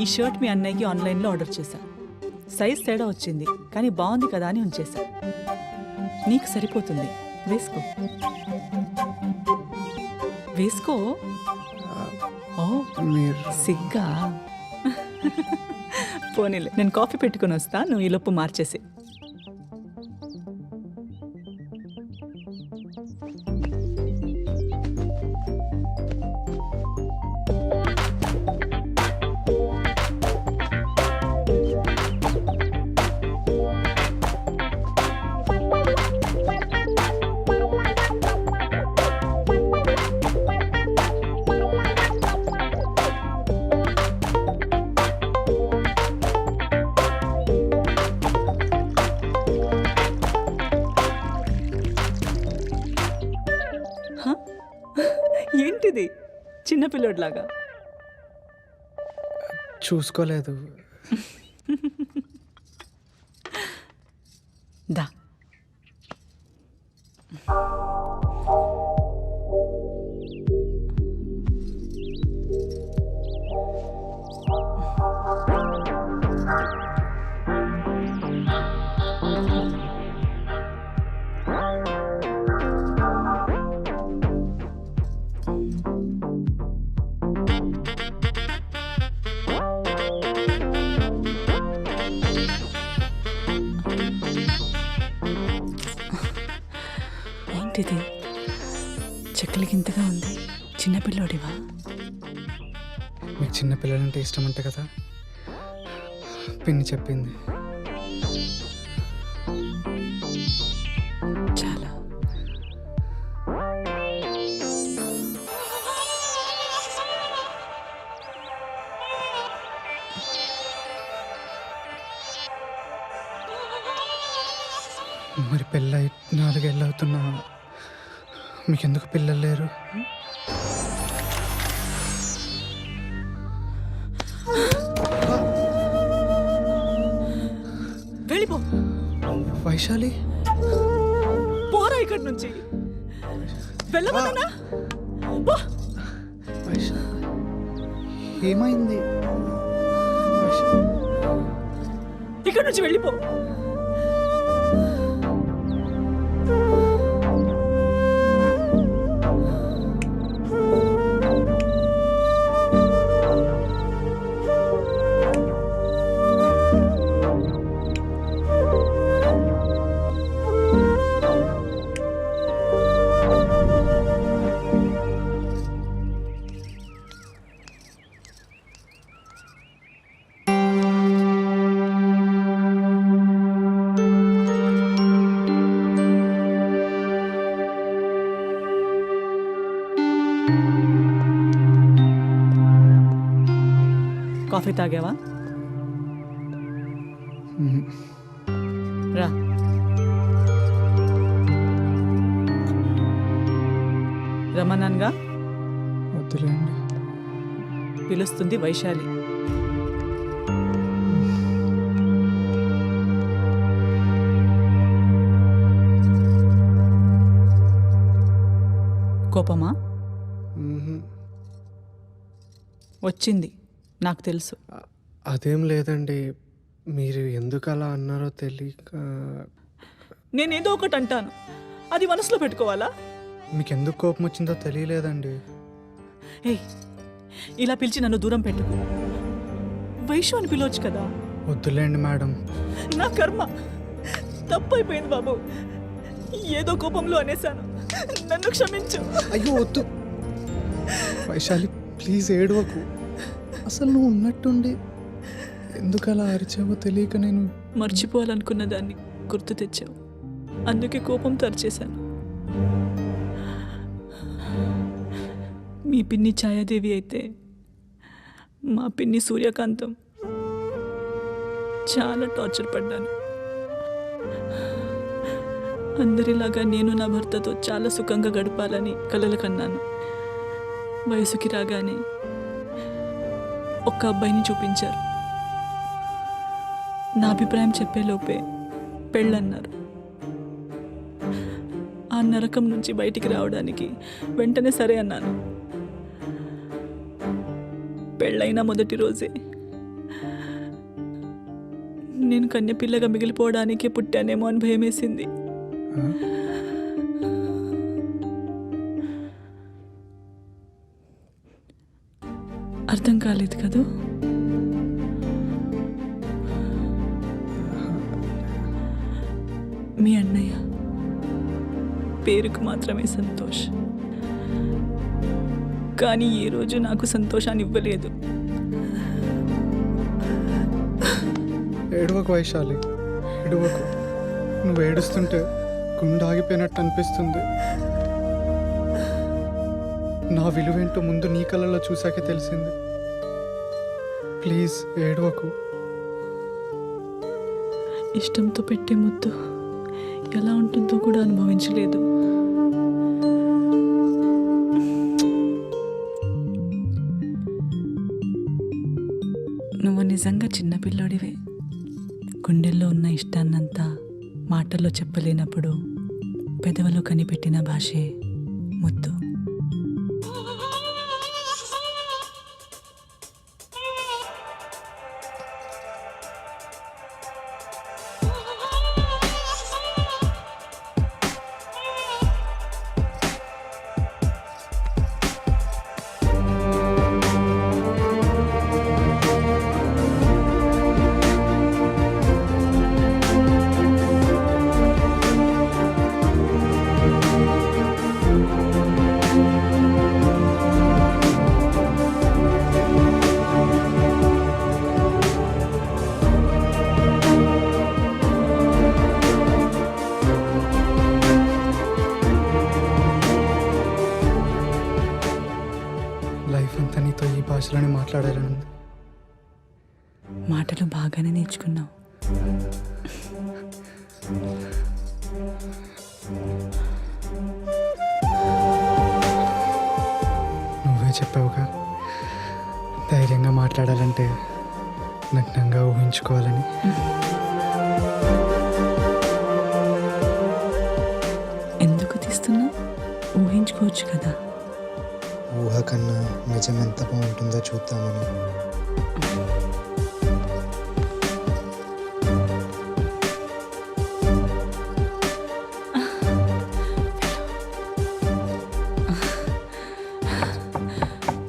ఈ షర్ట్ మీ అన్నయ్యకి ఆన్లైన్లో ఆర్డర్ చేశా. సైజ్ తేడా వచ్చింది, కానీ బాగుంది కదా అని ఉంచేశా. నీకు సరిపోతుంది, వేసుకో వేసుకో. ఓ మీరు సిగ్గా. పోనీలే, నేను కాఫీ పెట్టుకుని వస్తా, నువ్వు ఈ లోపు మార్చేసి. ఏంటిది చిన్నపిల్లోడ్లాగా? చూసుకోలేదు. దా. ఏంటిది చెక్కలకింతగా ఉంది? చిన్నపిల్లోడివా? మీకు చిన్నపిల్లలంటే ఇష్టం అంట కదా, పిన్ని చెప్పింది. చాలా. మరి పెళ్ళై 4 ఏళ్ళు అవుతున్నా మీకెందుకు పిల్లలు లేరు? వెళ్ళిపో. వైశాలి, పోరా ఇక్కడి నుంచి. వెళ్ళమన్నా. వైశాలి ఏమైంది? ఇక్కడి నుంచి వెళ్ళిపో. కాఫీ తాగావా? రా. రమణన్గా వద్దులేండి. పిలుస్తుంది వైశాలి. కోపమా? వచ్చింది, నాకు తెలుసు. అదేం లేదండి, మీరు ఎందుకు అలా అన్నారో తెలియక. నేనేదో ఒకటి అంటాను, అది మనసులో పెట్టుకోవాలా? మీకు ఎందుకు కోపం వచ్చిందో తెలియలేదండి. ఏయ్, ఇలా పిలిచి నన్ను దూరం పెట్టుకో. వైషు అని పిలవచ్చు కదా. వద్దులేండి మేడం. నా కర్మ, తప్పైపోయింది బాబు. ఏదో కోపంలో అనేశాను, నన్ను క్షమించు. అయ్యో వద్దు వైశాలి, ప్లీజ్ ఏడవకు. అసలు నువ్వు ఉన్నట్టుండి ఎందుకు అలా అరిచావో తెలియక నేను మర్చిపోవాలనుకున్న దాన్ని గుర్తు తెచ్చావు, అందుకే కోపంతో అరిచేశాను. మీ పిన్ని ఛాయాదేవి అయితే మా పిన్ని సూర్యకాంతం చాలా టార్చర్ పడ్డాను. అందరిలాగా నేను నా భర్తతో చాలా సుఖంగా గడపాలని కలలు కన్నాను. వయసుకి రాగానే ఒక్క అబ్బాయిని చూపించారు. నా అభిప్రాయం చెప్పేలోపే పెళ్ళన్నారు. ఆ నరకం నుంచి బయటికి రావడానికి వెంటనే సరే అన్నాను. పెళ్ళైన మొదటి రోజే నేను కన్యపిల్లగా మిగిలిపోవడానికే పుట్టానేమో అని భయమేసింది. ఆ? అర్థం కాలేదు కదూ? మీ అన్నయ్య పేరుకు మాత్రమే సంతోష్, కానీ ఏ రోజు నాకు సంతోషాన్ని ఇవ్వలేదు. ఏడవకు వైశాలి, ఏడవకు. నువ్వు ఏడుస్తుంటే గుండె ఆగిపోయినట్టు అనిపిస్తుంది. నా విలువేంటో ముందు నీ కళ్ళలో చూసాకే తెలిసింది. ప్లీజ్ ఏడవకు. ఇష్టంతో పెట్టే ముద్దు ఎలా ఉంటుందో కూడా అనుభవించలేదు. నువ్వు నిజంగా చిన్నపిల్లోడివే. గుండెల్లో ఉన్న ఇష్టాన్నంతా మాటల్లో చెప్పలేనప్పుడు పెదవులో కనిపెట్టిన భాషే ముద్దు. లైఫ్ అంతా నీతో ఈ భాషలోనే మాట్లాడాలని ఉంది. మాటలు బాగానే నేర్చుకున్నావు. నువ్వే చెప్పావుగా, ధైర్యంగా మాట్లాడాలంటే నగ్నంగా ఊహించుకోవాలని. ఎందుకు తీస్తున్నావు? ఊహించుకోవచ్చు కదా. ఊహ కన్నా నిజం ఎంత బాగుంటుందో చూద్దామని.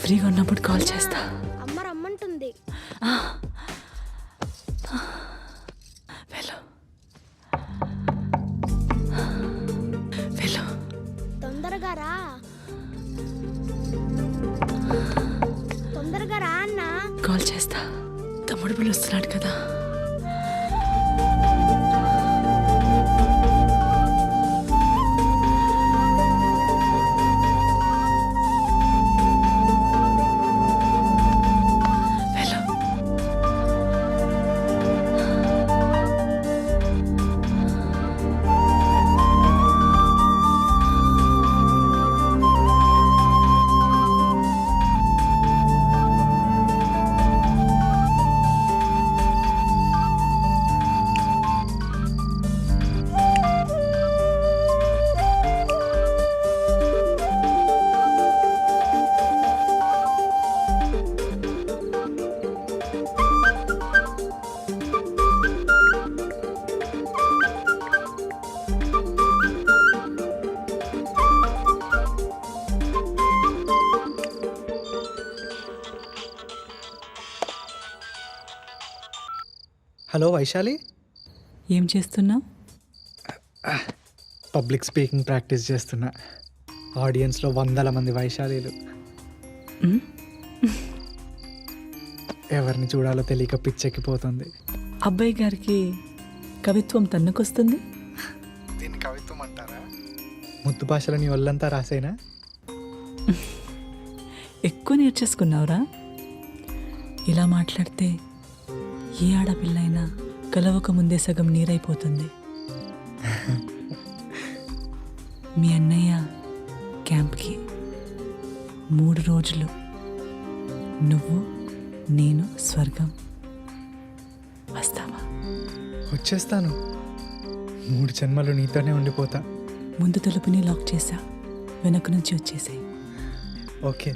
ఫ్రీగా ఉన్నప్పుడు కాల్ చేస్తా. అమ్మ రమ్మంటుంది. వెళ్ళు వెళ్ళు. తొందరగా రా, తొందరగా రా అన్నా. కాల్ చేస్తా. తమ్ముడు పిలుస్తున్నాడు కదా. వెళ్ళు. హలో వైశాలి, ఏం చేస్తున్నావు? పబ్లిక్ స్పీకింగ్ ప్రాక్టీస్ చేస్తున్నా. ఆడియన్స్లో 100 మంది వైశాలీలు. ఎవరిని చూడాలో తెలియక పిచ్చెక్కిపోతుంది. అబ్బాయి గారికి కవిత్వం తన్నుకొస్తుంది. దీన్ని కవిత్వం అంటారా? ముద్దు భాషలో నీ ఒళ్ళంతా రాసేనా? ఎక్కువ నేర్చేసుకున్నావురా. ఇలా మాట్లాడితే ఏ ఆడపిల్లైనా కలవక ముందే సగం నీరైపోతుంది. మీ అన్నయ్య క్యాంప్కి 3 రోజులు నువ్వు నేను స్వర్గం. వస్తావా? వచ్చేస్తాను. 3 జన్మలు నీతోనే ఉండిపోతా. ముందు తలుపుని లాక్ చేసా, వెనక నుంచి వచ్చేసాయి. ఓకే.